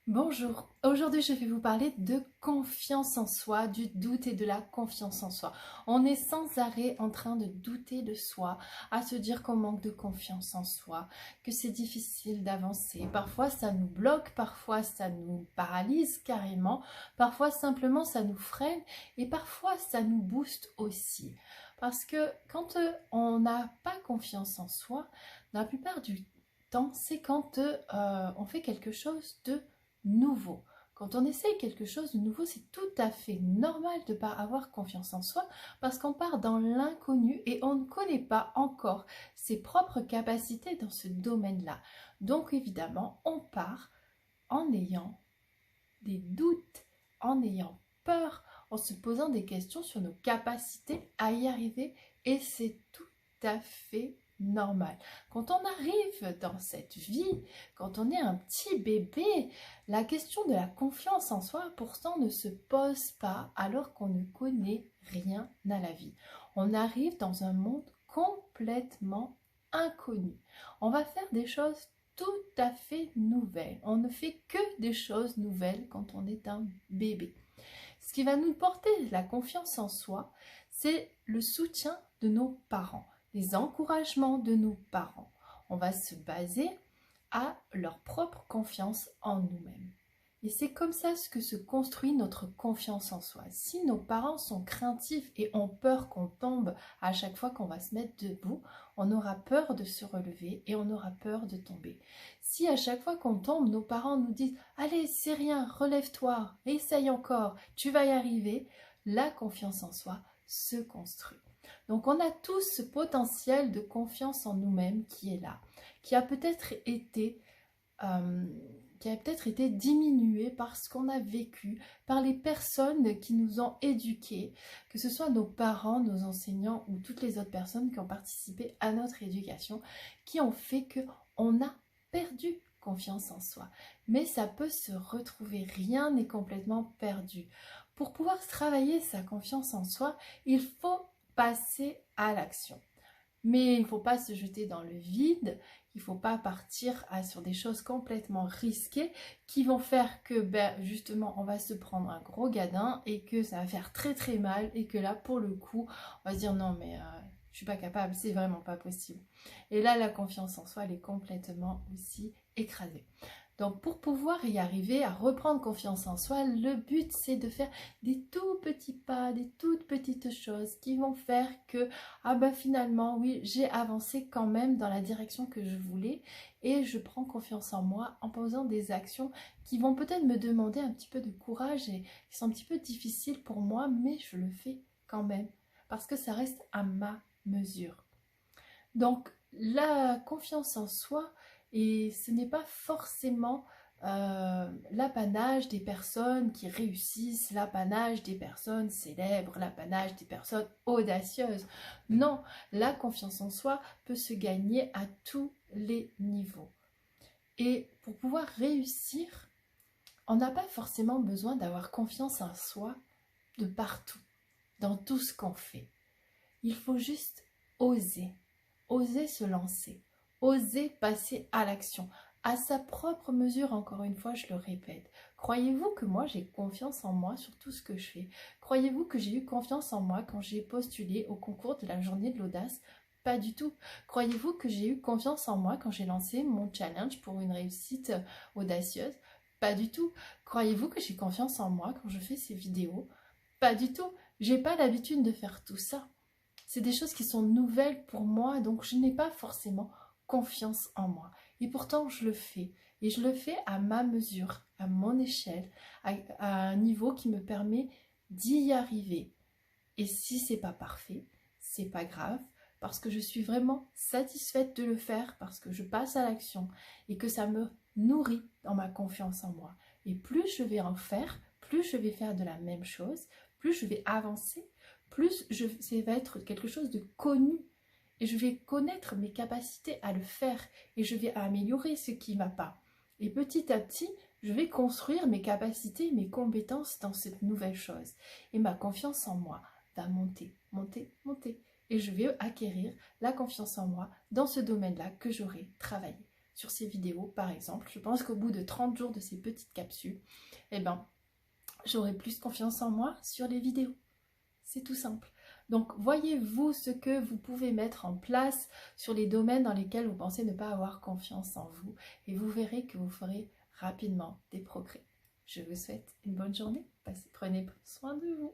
Bonjour, aujourd'hui je vais vous parler de confiance en soi, du doute et de la confiance en soi. On est sans arrêt en train de douter de soi, à se dire qu'on manque de confiance en soi, que c'est difficile d'avancer. Parfois ça nous bloque, parfois ça nous paralyse carrément, parfois simplement ça nous freine et parfois ça nous booste aussi. Parce que quand on n'a pas confiance en soi, la plupart du temps c'est quand on fait quelque chose de nouveau. Quand on essaye quelque chose de nouveau, c'est tout à fait normal de ne pas avoir confiance en soi parce qu'on part dans l'inconnu et on ne connaît pas encore ses propres capacités dans ce domaine-là. Donc évidemment, on part en ayant des doutes, en ayant peur, en se posant des questions sur nos capacités à y arriver et c'est tout à fait normal. Quand on arrive dans cette vie, quand on est un petit bébé, la question de la confiance en soi pourtant ne se pose pas alors qu'on ne connaît rien à la vie. On arrive dans un monde complètement inconnu. On va faire des choses tout à fait nouvelles. On ne fait que des choses nouvelles quand on est un bébé. Ce qui va nous porter la confiance en soi, c'est le soutien de nos parents, les encouragements de nos parents. On va se baser à leur propre confiance en nous-mêmes. Et c'est comme ça que se construit notre confiance en soi. Si nos parents sont craintifs et ont peur qu'on tombe à chaque fois qu'on va se mettre debout, on aura peur de se relever et on aura peur de tomber. Si à chaque fois qu'on tombe, nos parents nous disent « Allez, c'est rien, relève-toi, essaye encore, tu vas y arriver », la confiance en soi se construit. Donc on a tous ce potentiel de confiance en nous-mêmes qui est là, qui a peut-être été diminué par ce qu'on a vécu, par les personnes qui nous ont éduqués, que ce soit nos parents, nos enseignants ou toutes les autres personnes qui ont participé à notre éducation, qui ont fait qu'on a perdu confiance en soi. Mais ça peut se retrouver, rien n'est complètement perdu. Pour pouvoir travailler sa confiance en soi, il faut passer à l'action. Mais il ne faut pas se jeter dans le vide, il ne faut pas partir sur des choses complètement risquées qui vont faire que justement on va se prendre un gros gadin et que ça va faire très très mal et que là pour le coup on va se dire non mais je suis pas capable, c'est vraiment pas possible. Et là la confiance en soi elle est complètement aussi écrasée. Donc pour pouvoir y arriver à reprendre confiance en soi, le but c'est de faire des tout petits pas, des toutes petites choses qui vont faire que finalement oui j'ai avancé quand même dans la direction que je voulais et je prends confiance en moi en posant des actions qui vont peut-être me demander un petit peu de courage et qui sont un petit peu difficiles pour moi, mais je le fais quand même parce que ça reste à ma mesure. Donc la confiance en soi, et ce n'est pas forcément l'apanage des personnes qui réussissent, l'apanage des personnes célèbres, l'apanage des personnes audacieuses. Non, la confiance en soi peut se gagner à tous les niveaux. Et pour pouvoir réussir, on n'a pas forcément besoin d'avoir confiance en soi de partout, dans tout ce qu'on fait. Il faut juste oser. Oser se lancer, oser passer à l'action, à sa propre mesure, encore une fois, je le répète. Croyez-vous que moi j'ai confiance en moi sur tout ce que je fais? Croyez-vous que j'ai eu confiance en moi quand j'ai postulé au concours de la journée de l'audace? Pas du tout. Croyez-vous que j'ai eu confiance en moi quand j'ai lancé mon challenge pour une réussite audacieuse? Pas du tout. Croyez-vous que j'ai confiance en moi quand je fais ces vidéos? Pas du tout. J'ai pas l'habitude de faire tout ça. C'est des choses qui sont nouvelles pour moi, donc je n'ai pas forcément confiance en moi. Et pourtant, je le fais. Et je le fais à ma mesure, à mon échelle, à un niveau qui me permet d'y arriver. Et si c'est pas parfait, c'est pas grave, parce que je suis vraiment satisfaite de le faire, parce que je passe à l'action et que ça me nourrit dans ma confiance en moi. Et plus je vais en faire, plus je vais faire de la même chose, plus je vais avancer, plus ça va être quelque chose de connu. Et je vais connaître mes capacités à le faire et je vais améliorer ce qui ne va pas. Et petit à petit, je vais construire mes capacités, mes compétences dans cette nouvelle chose. Et ma confiance en moi va monter, monter, monter. Et je vais acquérir la confiance en moi dans ce domaine-là que j'aurai travaillé. sur ces vidéos par exemple. Je pense qu'au bout de 30 jours de ces petites capsules, eh ben, j'aurai plus confiance en moi sur les vidéos. C'est tout simple. Donc, voyez-vous ce que vous pouvez mettre en place sur les domaines dans lesquels vous pensez ne pas avoir confiance en vous. Et vous verrez que vous ferez rapidement des progrès. Je vous souhaite une bonne journée. Prenez soin de vous.